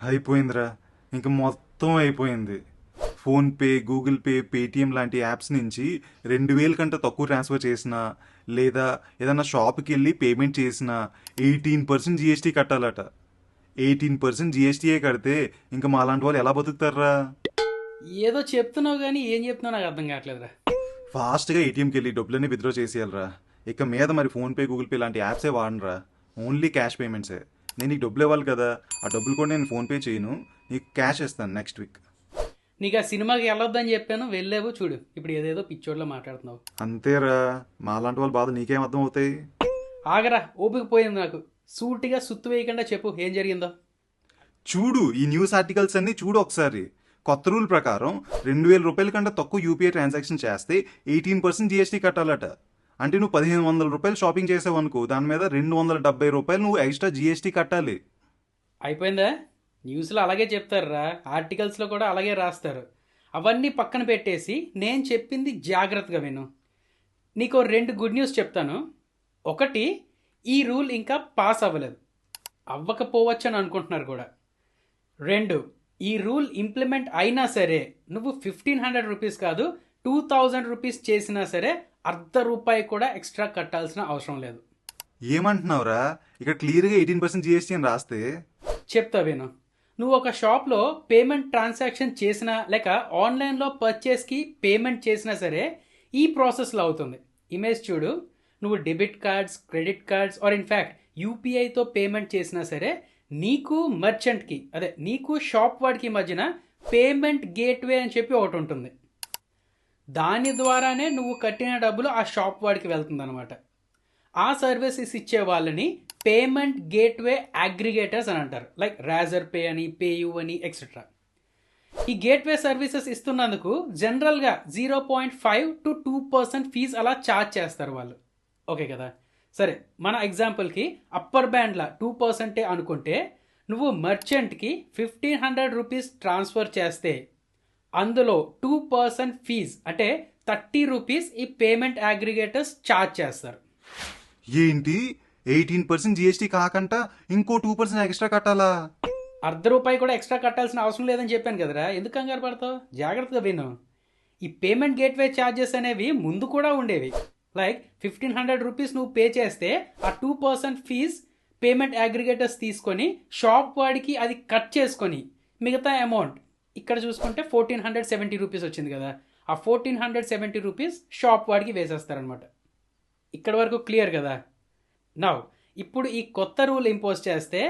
అయిపోయిందిరా. ఇంక మొత్తం అయిపోయింది. ఫోన్పే, గూగుల్ పే, పేటిఎం లాంటి యాప్స్ నుంచి 2,000 కంటే తక్కువ ట్రాన్స్ఫర్ చేసినా లేదా ఏదైనా షాప్కి వెళ్ళి పేమెంట్ చేసినా 18% జిఎస్టీ కట్టాలట. 18% జిఎస్టీయే కడితే ఇంకా మాలాంటి వాళ్ళు ఎలా బతుకుతారా? ఏదో చెప్తున్నావు కానీ ఏం చెప్తున్నావు నాకు అర్థం కావట్లేదురా. ఫాస్ట్గా ఏటీఎంకి వెళ్ళి డబ్బులన్నీ విత్డ్రా చేసేయాలరా. ఇక మీద మరి ఫోన్పే, గూగుల్ పే లాంటి యాప్సే వాడనరా. Only cash పేమెంట్సే. నేను నీకు డబ్బులు ఇవ్వాలి కదా, ఆ డబ్బులు కూడా నేను ఫోన్పే చేయను, నీకు క్యాష్ ఇస్తాను నెక్స్ట్ వీక్. నీకు ఆ సినిమాకి వెళ్ళొద్దని చెప్పాను, వెళ్ళావు చూడు ఇప్పుడు ఏదేదో పిచ్చోడ్లో మాట్లాడుతున్నావు. అంతేరా, మాలాంటి వాళ్ళ బాధ నీకేం అర్థం అవుతాయి? ఆగరా, ఓపిక పోయింది నాకు. సూటిగా సుత్తు వేయకుండా చెప్పు ఏం జరిగిందో. చూడు, ఈ న్యూస్ ఆర్టికల్స్ అన్ని చూడు ఒకసారి. కొత్త రూల్ ప్రకారం 2,000 రూపాయల కంటే తక్కువ యూపీఐ ట్రాన్సాక్షన్ చేస్తే 18% జిఎస్టీ కట్టాలట. అంటే నువ్వు 1,500 రూపాయలు షాపింగ్ చేసావు అనుకో, దాని మీద 270 రూపాయలు నువ్వు ఎక్స్ట్రా జిఎస్టీ కట్టాలి. అయిపోయిందా? న్యూస్లో అలాగే చెప్తారురా, ఆర్టికల్స్లో కూడా అలాగే రాస్తారు. అవన్నీ పక్కన పెట్టేసి నేను చెప్పింది జాగ్రత్తగా విను. నీకు 2 గుడ్ న్యూస్ చెప్తాను. ఒకటి, ఈ రూల్ ఇంకా పాస్ అవ్వలేదు, అవ్వకపోవచ్చు అని అనుకుంటున్నారు కూడా. 2, ఈ రూల్ ఇంప్లిమెంట్ అయినా సరే నువ్వు 1,500 రూపీస్ కాదు 2,000 రూపీస్ చేసినా సరే ₹0.5 కూడా ఎక్స్ట్రా కట్టాల్సిన అవసరం లేదు. ఏమంటున్నావురా? ఇక్కడ క్లియర్గా 18% జిఎస్టీ అని రాస్తే. చెప్తా విను. నువ్వు ఒక షాప్లో పేమెంట్ ట్రాన్సాక్షన్ చేసినా లేక ఆన్లైన్లో పర్చేస్కి పేమెంట్ చేసినా సరే ఈ ప్రాసెస్లో అవుతుంది. ఇమేజ్ చూడు, నువ్వు debit cards, credit cards or in fact యూపీఐతో పేమెంట్ చేసినా సరే నీకు మర్చెంట్కి, అదే నీకు షాప్ వాడికి మధ్యన పేమెంట్ గేట్వే అని చెప్పి ఒకటి ఉంటుంది. దాని ద్వారానే నువ్వు కట్టిన డబ్బులు ఆ షాప్ వాడికి వెళ్తుంది అనమాట. ఆ సర్వీసెస్ ఇచ్చే వాళ్ళని పేమెంట్ గేట్వే అగ్రిగేటర్స్ అని అంటారు. లైక్ రాజర్ పే అని, పేయూ అని ఎక్సెట్రా. ఈ గేట్వే సర్వీసెస్ ఇస్తున్నందుకు జనరల్గా 0.5 to 2% ఫీజు అలా ఛార్జ్ చేస్తారు వాళ్ళు. ఓకే కదా? సరే, మన ఎగ్జాంపుల్కి అప్పర్ బ్యాండ్లా 2% అనుకుంటే నువ్వు మర్చెంట్కి 1,500 రూపీస్ ట్రాన్స్ఫర్ చేస్తే అందులో 2% ఫీజ్ అంటే 30 రూపీస్ ఈ పేమెంట్ అగ్రిగేటర్స్ ఛార్జ్ చేస్తారు. ఏంటి, 18% జిఎస్టీ కాకుండా ఇంకో 2% ఎక్స్ట్రా కట్టాలా? ₹0.5 కూడా ఎక్స్ట్రా కట్టాల్సిన అవసరం లేదని చెప్పాను కదరా, ఎందుకు కంగారు పడతావు? జాగ్రత్తగా విను. ఈ పేమెంట్ గేట్వే ఛార్జెస్ అనేవి ముందు కూడా ఉండేవి. లైక్ 1,500 రూపీస్ నువ్వు పే చేస్తే ఆ 2% ఫీజ్ పేమెంట్ అగ్రిగేటర్స్ తీసుకొని షాప్ వాడికి అది కట్ చేసుకొని మిగతా అమౌంట్ ఇక్కడ చూసుకుంటే 1,470 రూపీస్ వచ్చింది కదా, ఆ 1,470 రూపీస్ షాప్ వాడికి వేసేస్తారనమాట. ఇక్కడ వరకు క్లియర్ కదా? నౌ ఇప్పుడు ఈ కొత్త రూల్ ఇంపోజ్ చేస్తే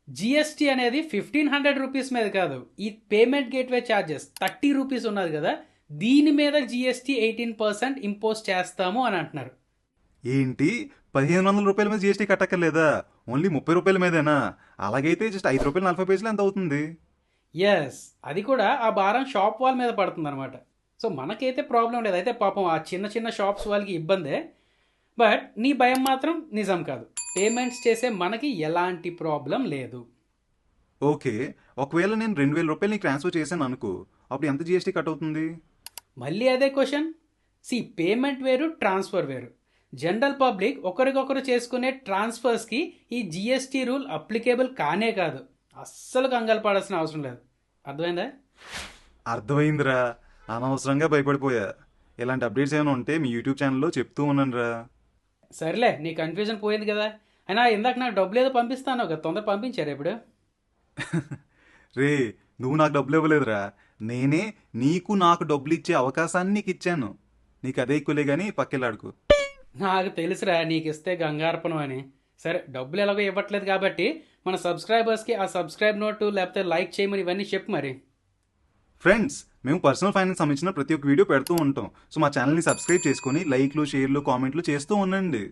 జిఎస్టీ అనేది 1,500 రూపీస్ మీద కాదు, ఈ పేమెంట్ గేట్వే ఛార్జెస్ 30 రూపీస్ ఉన్నది కదా, దీని మీద జిఎస్టీ 18% ఇంపోజ్ చేస్తాము అని అంటున్నారు. ఏంటి, 1,500 రూపాయల మీద జిఎస్టీ కట్టక్కర్లేదా? ఓన్లీ 30 రూపాయల మీదేనా? అలాగైతే జస్ట్ ₹5.40 ఎంత అవుతుంది? ఎస్, అది కూడా ఆ భారం షాప్ వాళ్ళ మీద పడుతుంది అనమాట. సో మనకైతే ప్రాబ్లం లేదు. అయితే పాపం ఆ చిన్న చిన్న షాప్స్ వాళ్ళకి ఇబ్బందే. బట్ నీ భయం మాత్రం నిజం కాదు. పేమెంట్స్ చేసే మనకి ఎలాంటి ప్రాబ్లం లేదు. ఓకే, ఒకవేళ నేను 2,000 రూపాయలు నీకు ట్రాన్స్ఫర్ చేశాను అనుకో, అప్పుడు ఎంత జిఎస్టీ కట్ అవుతుంది? మళ్ళీ అదే క్వశ్చన్. పేమెంట్ వేరు, ట్రాన్స్ఫర్ వేరు. జనరల్ పబ్లిక్ ఒకరికొకరు చేసుకునే ట్రాన్స్ఫర్స్కి ఈ జిఎస్టీ రూల్ అప్లికేబుల్ కానే కాదు. అస్సలు కంగారు పడాల్సిన అవసరం లేదు. అర్థమైందా? అర్థమైందిరా, అనవసరంగా భయపడిపోయా. ఇలాంటి అప్డేట్స్ ఏమైనా ఉంటే మీ యూట్యూబ్ ఛానల్లో చెప్తూ ఉన్నాను రా. సర్లే, నీ కన్ఫ్యూజన్ పోయింది కదా. అయినా ఇందాక నాకు డబ్బులు ఏదో పంపిస్తాను కదా, తొందర పంపించారు ఇప్పుడు. రే, నువ్వు నాకు డబ్బులు ఇవ్వలేదురా, నేనే నాకు డబ్బులు ఇచ్చే అవకాశాన్ని నీకు ఇచ్చాను. నీకు అదే ఎక్కువలే కానీ పక్కెళ్ళాడుకో. నాకు తెలుసురా నీకు ఇస్తే గంగార్పణం అని. సరే, డబ్బులు ఎలాగో ఇవ్వట్లేదు కాబట్టి మన సబ్స్క్రైబర్స్కి ఆ సబ్స్క్రైబ్ నోటు లేకపోతే లైక్ చేయమని ఇవన్నీ చెప్పు మరి. ఫ్రెండ్స్, మేము పర్సనల్ ఫైనాన్స్ సంబంధించిన ప్రతి ఒక్క వీడియో పెడుతూ ఉంటాం. సో మా ఛానల్ని సబ్స్క్రైబ్ చేసుకొని లైక్లు, షేర్లు, కామెంట్లు చేస్తూ ఉండండి.